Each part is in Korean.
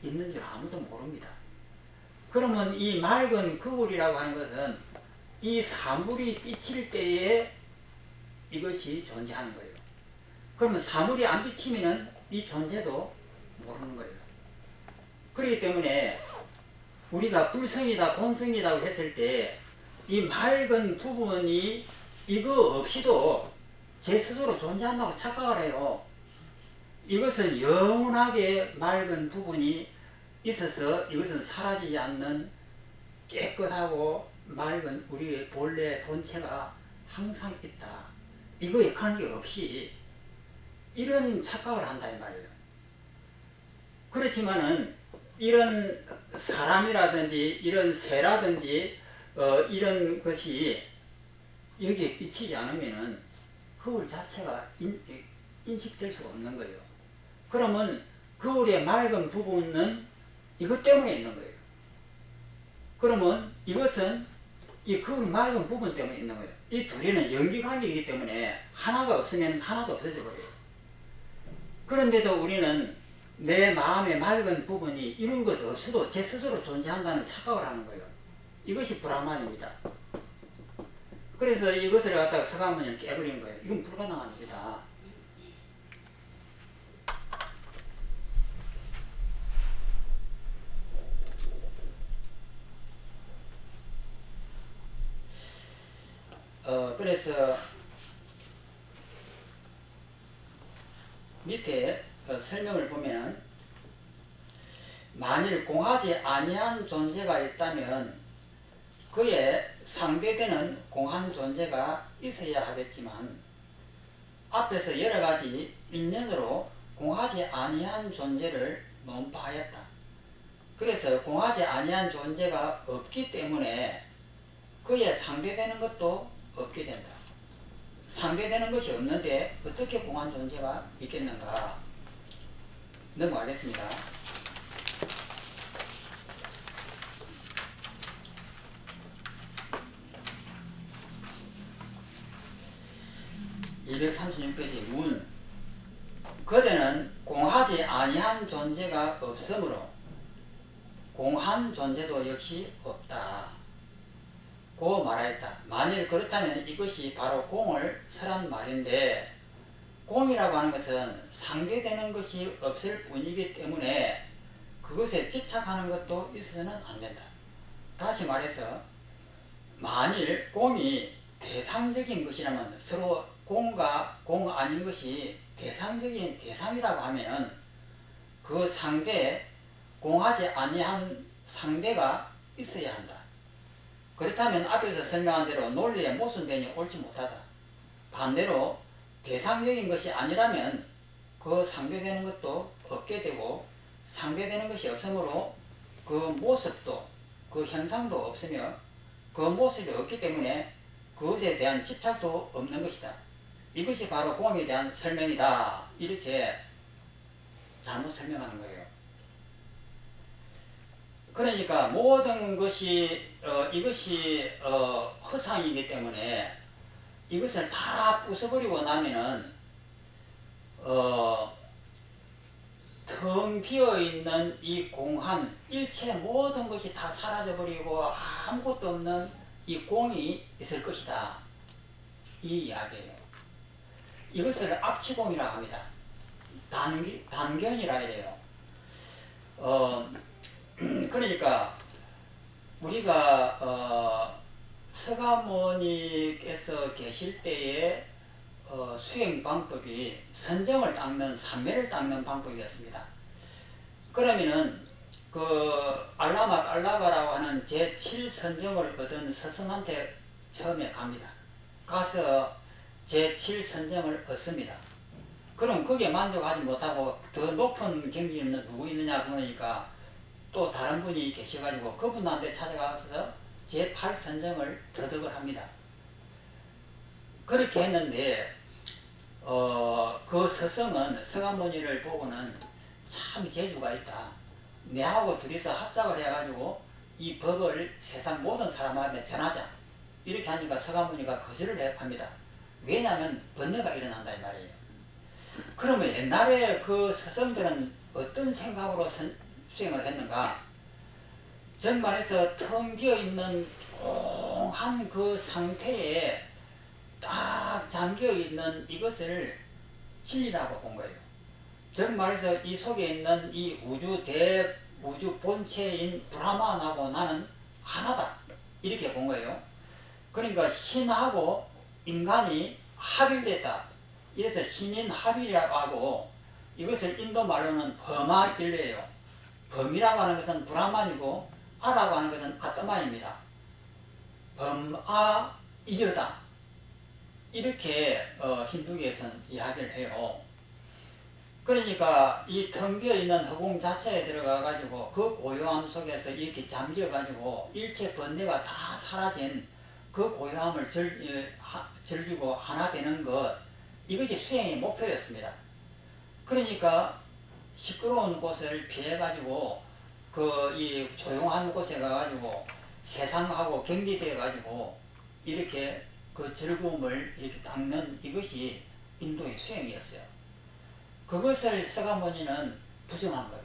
있는 줄 아무도 모릅니다. 그러면 이 맑은 그물이라고 하는 것은 이 사물이 비칠 때에 이것이 존재하는 거예요. 그러면 사물이 안 비치면은 이 존재도 모르는 거예요. 그렇기 때문에 우리가 불성이다 본성이라고 했을 때 이 맑은 부분이 이거 없이도 제 스스로 존재한다고 착각을 해요. 이것은 영원하게 맑은 부분이 있어서 이것은 사라지지 않는 깨끗하고 맑은 우리의 본래 본체가 항상 있다. 이거에 관계없이 이런 착각을 한다 이 말이에요. 그렇지만은 이런 사람이라든지 이런 새라든지 이런 것이 여기에 비치지 않으면은 거울 자체가 인식될 수가 없는 거예요. 그러면 거울의 맑은 부분은 이것 때문에 있는 거예요. 그러면 이것은 이 거울 맑은 부분 때문에 있는 거예요. 이 둘이는 연기관계이기 때문에 하나가 없으면 하나도 없어져 버려요. 그런데도 우리는 내 마음의 맑은 부분이 이런 것 없어도 제 스스로 존재한다는 착각을 하는 거예요. 이것이 불화만입니다. 그래서 이것을 갖다가 서가모니는 깨버린 거예요. 이건 불가능한 일이다. 그래서 밑에 설명을 보면 만일 공하지 아니한 존재가 있다면 그에 상대되는 공한 존재가 있어야 하겠지만 앞에서 여러가지 인연으로 공하지 아니한 존재를 논파하였다. 그래서 공하지 아니한 존재가 없기 때문에 그에 상대되는 것도 없게 된다. 상대되는 것이 없는데 어떻게 공한 존재가 있겠는가. 넘어가겠습니다. (236페이지) 문. 그대는 공하지 아니한 존재가 없으므로 공한 존재도 역시 없다. 고 말하였다. 만일 그렇다면 이것이 바로 공을 설한 말인데 공이라고 하는 것은 상대되는 것이 없을 뿐이기 때문에 그것에 집착하는 것도 있어서는 안 된다. 다시 말해서 만일 공이 대상적인 것이라면 서로 공과 공 아닌 것이 대상적인 대상이라고 하면 그 상대에 공하지 아니한 상대가 있어야 한다. 그렇다면 앞에서 설명한 대로 논리의 모순되니 옳지 못하다. 반대로 대상적인 것이 아니라면 그 상대되는 것도 없게 되고 상대되는 것이 없으므로 그 모습도 그 형상도 없으며 그 모습이 없기 때문에 그것에 대한 집착도 없는 것이다. 이것이 바로 공에 대한 설명이다. 이렇게 잘못 설명하는 거예요. 그러니까 모든 것이 이것이 허상이기 때문에 이것을 다 부숴버리고 나면은 텅 비어있는 이 공한 일체 모든 것이 다 사라져버리고 아무것도 없는 이 공이 있을 것이다. 이 이야기예요. 이것을 악치공이라고 합니다. 단견이라 해요. 그러니까 우리가 서가모니께서 계실 때의 수행 방법이 선정을 닦는 삼매를 닦는 방법이었습니다. 그러면은 그 알라마 알라바라고 하는 제7선정을 얻은 스승한테 처음에 갑니다. 가서 제7선정을 얻습니다. 그럼 거기에 만족하지 못하고 더 높은 경지는 누구 있느냐 그러니까 또 다른 분이 계셔가지고 그분한테 찾아가서 제8선정을 터득을 합니다. 그렇게 했는데 그 스승은 서가모니를 보고는 참 재주가 있다. 내하고 둘이서 합작을 해가지고 이 법을 세상 모든 사람한테 전하자. 이렇게 하니까 서가모니가 거절을 합니다. 왜냐하면 번뇌가 일어난다 이 말이에요. 그러면 옛날에 그 스승들은 어떤 생각으로 수행을 했는가? 정말해서 텅 비어있는 공한 그 상태에 딱 잠겨있는 이것을 진리라고 본 거예요. 정말해서 이 속에 있는 이 우주 본체인 브라만하고 나는 하나다. 이렇게 본 거예요. 그러니까 신하고 인간이 합일됐다. 이래서 신인합이라고 하고, 이것을 인도 말로는 범아일레예요. 범이라고 하는 것은 브라만이고 아라고 하는 것은 아따만입니다. 범아일여다. 이렇게 힌두교에서는 이야기를 해요. 그러니까 이 텅 비어있는 허공 자체에 들어가 가지고 그 고요함 속에서 이렇게 잠겨 가지고 일체 번뇌가 다 사라진 그 고요함을 즐기고 하나 되는 것, 이것이 수행의 목표였습니다. 그러니까 시끄러운 곳을 피해 가지고 그 이 조용한 곳에 가 가지고 세상하고 격리돼 가지고 이렇게 그 즐거움을 이렇게 닦는 이것이 인도의 수행이었어요. 그것을 서가모니는 부정한 거예요.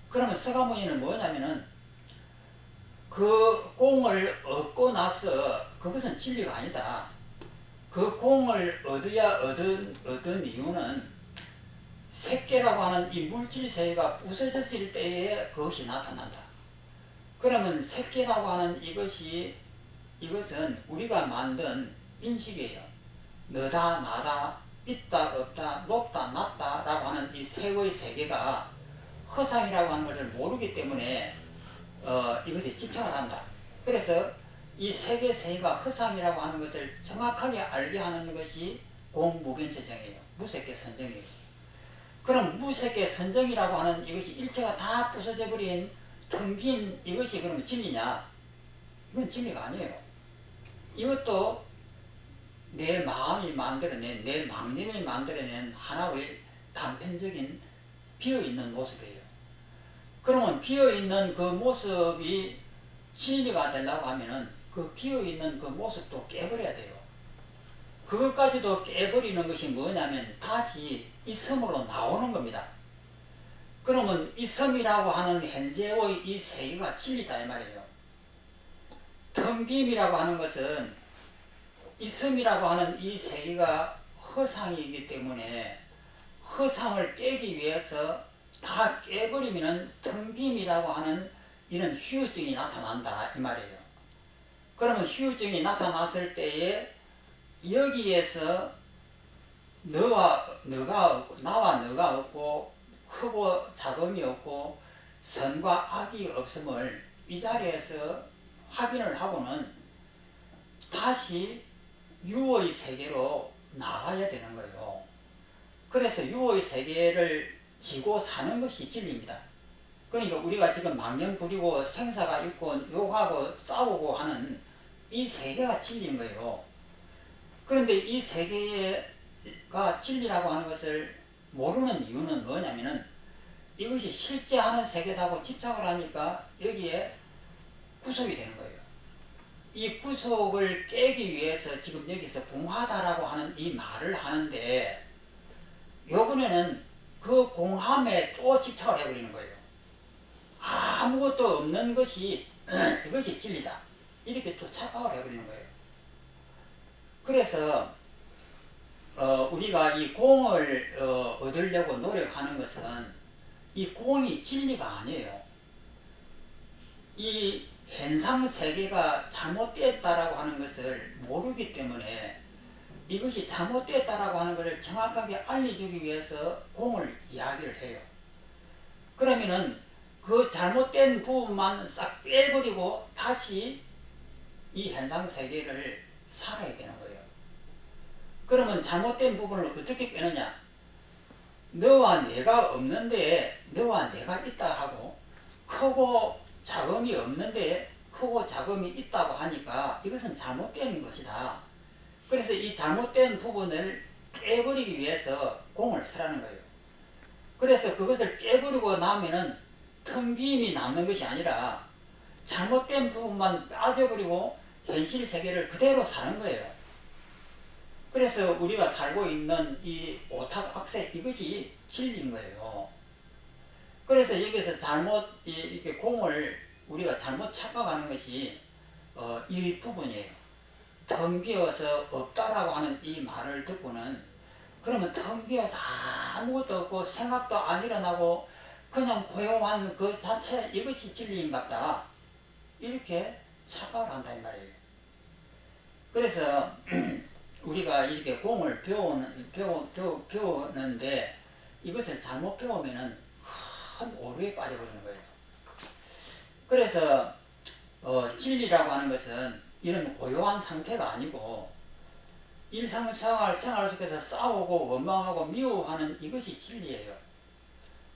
그러면 서가모니는 뭐냐면은 그 공을 얻고 나서 그것은 진리가 아니다. 그 공을 얻어야 얻은 이유는 색계라고 하는 이 물질 세계가 부서졌을 때에 그것이 나타난다. 그러면 색계라고 하는 이것은 우리가 만든 인식이에요. 너다 나다 있다 없다 높다 낮다 라고 하는 이 세의 세계가 허상이라고 하는 것을 모르기 때문에 이것에 집착을 한다. 그래서 이 세계가 허상이라고 하는 것을 정확하게 알게 하는 것이 공무변체정이에요. 무색계 선정이에요. 그럼 무색계 선정이라고 하는 이것이 일체가 다 부서져 버린 텅 빈 이것이 그러면 진리냐? 이건 진리가 아니에요. 이것도 내 마음이 만들어낸, 내 망념이 만들어낸 하나의 단편적인 비어있는 모습이에요. 그러면 비어있는 그 모습이 진리가 되려고 하면은 그 비어있는 그 모습도 깨버려야 돼요. 그것까지도 깨버리는 것이 뭐냐면 다시 이 섬으로 나오는 겁니다. 그러면 이 섬이라고 하는 현재의 이 세계가 진리다 이 말이에요. 텅 빔이라고 하는 것은 이 섬이라고 하는 이 세계가 허상이기 때문에 허상을 깨기 위해서 다 깨버리면 텅 빔이라고 하는 이런 휴증이 나타난다 이 말이에요. 그러면 휴증이 나타났을 때에 여기에서 나와 너가 없고 크고 작음이 없고 선과 악이 없음을 이 자리에서 확인을 하고는 다시 유의 세계로 나가야 되는 거예요. 그래서 유의 세계를 지고 사는 것이 진리입니다. 그러니까 우리가 지금 망령 부리고 생사가 있고 욕하고 싸우고 하는 이 세계가 진리인 거예요. 그런데 이 세계가 진리라고 하는 것을 모르는 이유는 뭐냐면은 이것이 실제 하는 세계다고 집착을 하니까 여기에 구속이 되는 거예요. 이 구속을 깨기 위해서 지금 여기서 공하다라고 하는 이 말을 하는데 요번에는 그 공함에 또 집착을 해버리는 거예요. 아무것도 없는 것이 이것이 진리다. 이렇게 또 착각을 해버리는 거예요. 그래서 우리가 이 공을 얻으려고 노력하는 것은 이 공이 진리가 아니에요. 이 현상세계가 잘못되었다라고 하는 것을 모르기 때문에 이것이 잘못되었다라고 하는 것을 정확하게 알려주기 위해서 공을 이야기를 해요. 그러면은 그 잘못된 부분만 싹 빼버리고 다시 이 현상세계를 살아야 되는 거예요. 그러면 잘못된 부분을 어떻게 빼느냐? 너와 내가 없는데 너와 내가 있다 하고 크고 작음이 없는데 크고 작음이 있다고 하니까 이것은 잘못된 것이다. 그래서 이 잘못된 부분을 깨버리기 위해서 공을 쓰라는 거예요. 그래서 그것을 깨버리고 나면은 텅 빔이 남는 것이 아니라 잘못된 부분만 빠져버리고 현실 세계를 그대로 사는 거예요. 그래서 우리가 살고 있는 이 오탁 악세 이것이 진리인 거예요. 그래서 여기서 잘못 이렇게 공을 우리가 잘못 착각하는 것이 이 부분이에요. 텅 비어서 없다라고 하는 이 말을 듣고는 그러면 텅 비어서 아무것도 없고 생각도 안 일어나고 그냥 고요한 그 자체 이것이 진리인갑다. 이렇게 착각을 한단 말이에요. 그래서 우리가 이렇게 공을 배우는데 이것을 잘못 배우면은 큰 오류에 빠져버리는 거예요. 그래서 진리라고 하는 것은 이런 고요한 상태가 아니고 일상생활 속에서 싸우고 원망하고 미워하는 이것이 진리예요.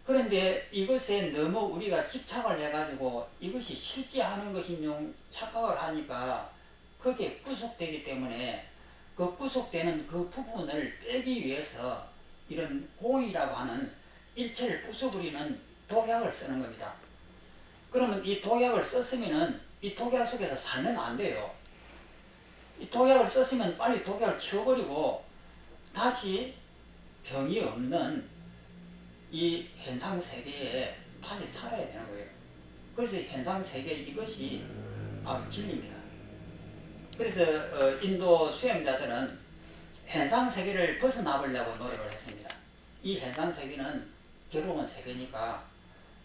그런데 이것에 너무 우리가 집착을 해가지고 이것이 실제하는 것인 착각을 하니까 그게 구속되기 때문에 그 구속되는 그 부분을 빼기 위해서 이런 공이라고 하는 일체를 부숴버리는 독약을 쓰는 겁니다. 그러면 이 독약을 썼으면은 이 독약 속에서 살면 안 돼요. 이 독약을 썼으면 빨리 독약을 치워버리고 다시 병이 없는 이 현상세계에 다시 살아야 되는 거예요. 그래서 현상세계 이것이 바로 진리입니다. 그래서 인도 수행자들은 현상세계를 벗어나보려고 노력을 했습니다. 이 현상세계는 괴로운 세계니까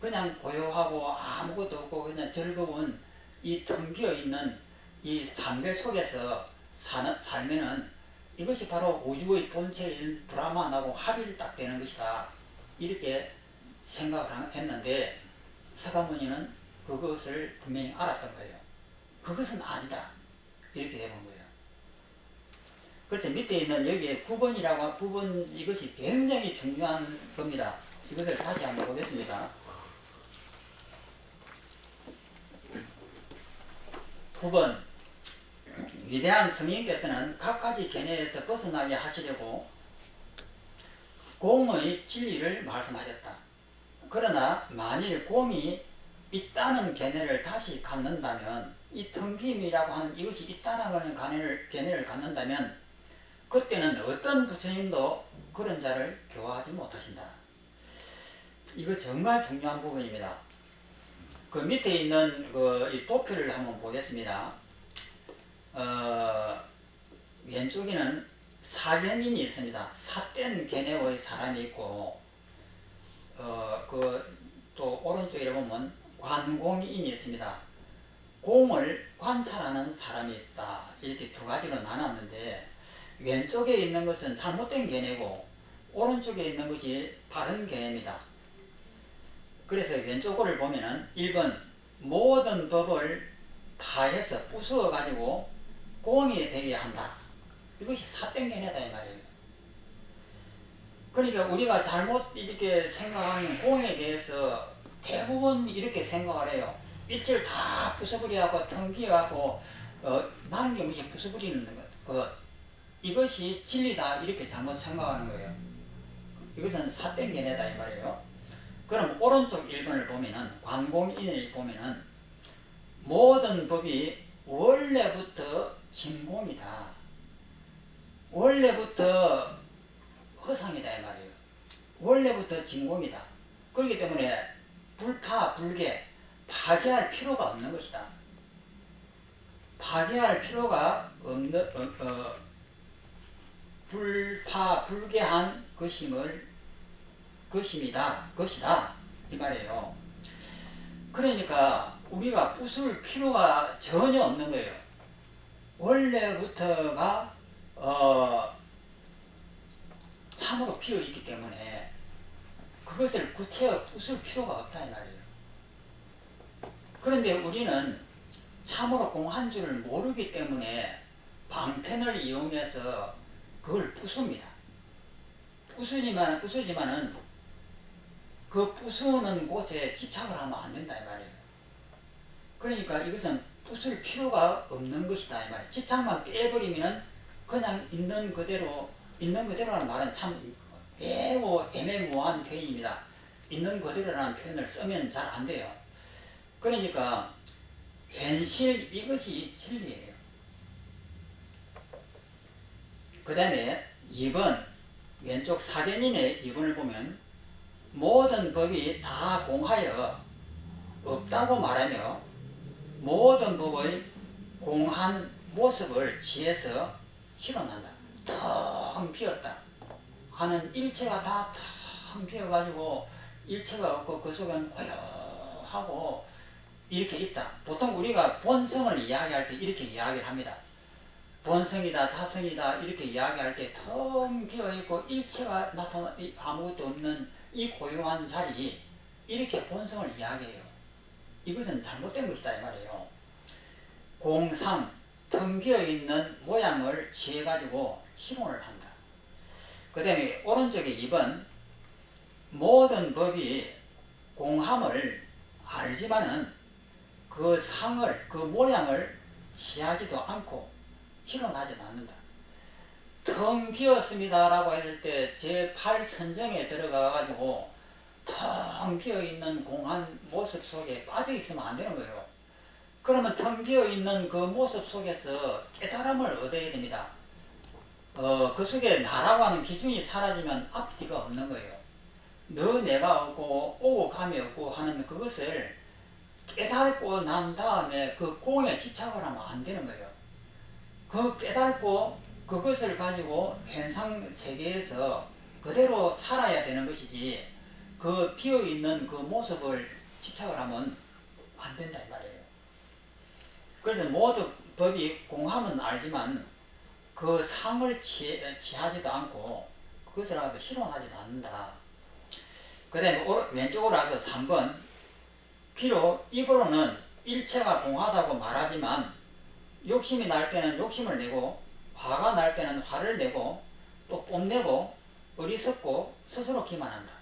그냥 고요하고 아무것도 없고 그냥 즐거운 이 텅 비어있는 이 삶배 속에서 살면은 이것이 바로 우주의 본체인 브라만하고 합일 딱 되는 것이다. 이렇게 생각을 했는데 서가모니는 그것을 분명히 알았던 거예요. 그것은 아니다. 이렇게 해본 거예요. 그래서 밑에 있는 여기에 9번이라고 9번 이것이 굉장히 중요한 겁니다. 이것을 다시 한번 보겠습니다. 9번 위대한 성인께서는 갖가지 견해에서 벗어나게 하시려고 공의 진리를 말씀하셨다. 그러나 만일 공이 있다는 견해를 다시 갖는다면 이 텅빔이라고 하는 이것이 있다는 견해를 갖는다면 그때는 어떤 부처님도 그런 자를 교화하지 못하신다. 이거 정말 중요한 부분입니다. 그 밑에 있는 이 도표를 한번 보겠습니다. 왼쪽에는 사견인이 있습니다. 삿된 견해의 사람이 있고, 또 오른쪽에 보면 관공인이 있습니다. 공을 관찰하는 사람이 있다. 이렇게 두 가지로 나눴는데, 왼쪽에 있는 것은 잘못된 견해고, 오른쪽에 있는 것이 바른 견해입니다. 그래서 왼쪽을 보면은 1번 모든 법을 파해서 부수어 가지고 공이 되게 한다. 이것이 삿된 견해다 이 말이에요. 그러니까 우리가 잘못 이렇게 생각하는 공에 대해서 대부분 이렇게 생각을 해요. 일체를 다 부숴버려갖고 텅 비어갖고 남김없이 부숴버리는 것. 이것이 진리다 이렇게 잘못 생각하는 거예요. 이것은 삿된 견해다 이 말이에요. 그럼 오른쪽 1번을 보면은 관공인을 보면은 모든 법이 원래부터 진공이다. 원래부터 허상이다 이 말이에요. 원래부터 진공이다. 그렇기 때문에 불파, 불계, 파괴할 필요가 없는 것이다. 파괴할 필요가 없는 불파, 불계한 것이다 이 말이에요. 그러니까 우리가 부술 필요가 전혀 없는 거예요. 원래부터가 참으로 비어 있기 때문에 그것을 구태여 부술 필요가 없다 이 말이에요. 그런데 우리는 참으로 공한 줄을 모르기 때문에 방편을 이용해서 그걸 부숩니다. 부수지만은 그 부수는 곳에 집착을 하면 안 된다 이 말이에요. 그러니까 이것은 부술 필요가 없는 것이다 이 말이에요. 집착만 빼버리면은 그냥 있는 그대로라는 말은 참 매우 애매모호한 표현입니다. 있는 그대로라는 표현을 쓰면 잘 안 돼요. 그러니까 현실 이것이 진리예요. 그 다음에 2번 왼쪽 사견인의 2번을 보면 모든 법이 다 공하여 없다고 말하며 모든 법의 공한 모습을 취해서 실현한다. 텅 비었다 하는 일체가 다 텅 비어가지고 일체가 없고 그 속에는 고요하고 이렇게 있다. 보통 우리가 본성을 이야기할 때 이렇게 이야기를 합니다. 본성이다, 자성이다 이렇게 이야기할 때 텅 비어있고 일체가 나타나 아무것도 없는 이 고요한 자리, 이렇게 본성을 이야기해요. 이것은 잘못된 것이다 이 말이에요. 공상, 텅 비어있는 모양을 취해가지고 희롱을 한다. 그 다음에 오른쪽에 2번, 모든 법이 공함을 알지만은 그 상을, 그 모양을 취하지도 않고 희롱하지 않는다. 텅 비었습니다 라고 했을 때 제8선정에 들어가가지고 텅 비어있는 공한 모습 속에 빠져 있으면 안 되는 거예요. 그러면 텅 비어있는 그 모습 속에서 깨달음을 얻어야 됩니다. 그 속에 나라고 하는 기준이 사라지면 앞뒤가 없는 거예요. 너 내가 없고 오고 감이 없고 하는 그것을 깨닫고 난 다음에 그 공에 집착을 하면 안 되는 거예요. 그 깨닫고 그것을 가지고 현상 세계에서 그대로 살아야 되는 것이지 그 비어있는 그 모습을 집착을 하면 안 된다 이 말이에요. 그래서 모든 법이 공함은 알지만 그 상을 취하지도 않고 그것을 하도 희롱하지도 않는다. 그 다음에 왼쪽으로 와서 3번, 비록 입으로는 일체가 공하다고 말하지만 욕심이 날 때는 욕심을 내고 화가 날 때는 화를 내고 또 뽐내고 어리석고 스스로 기만한다.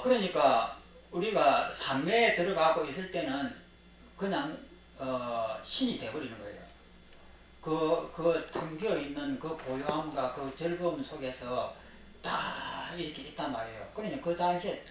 그러니까 우리가 삼매에 들어가고 있을 때는 그냥 신이 돼버리는 거예요. 그 텅 비어있는 그 고요함과 그 즐거움 속에서 다 이렇게 있단 말이에요. 그러니까 그 당시에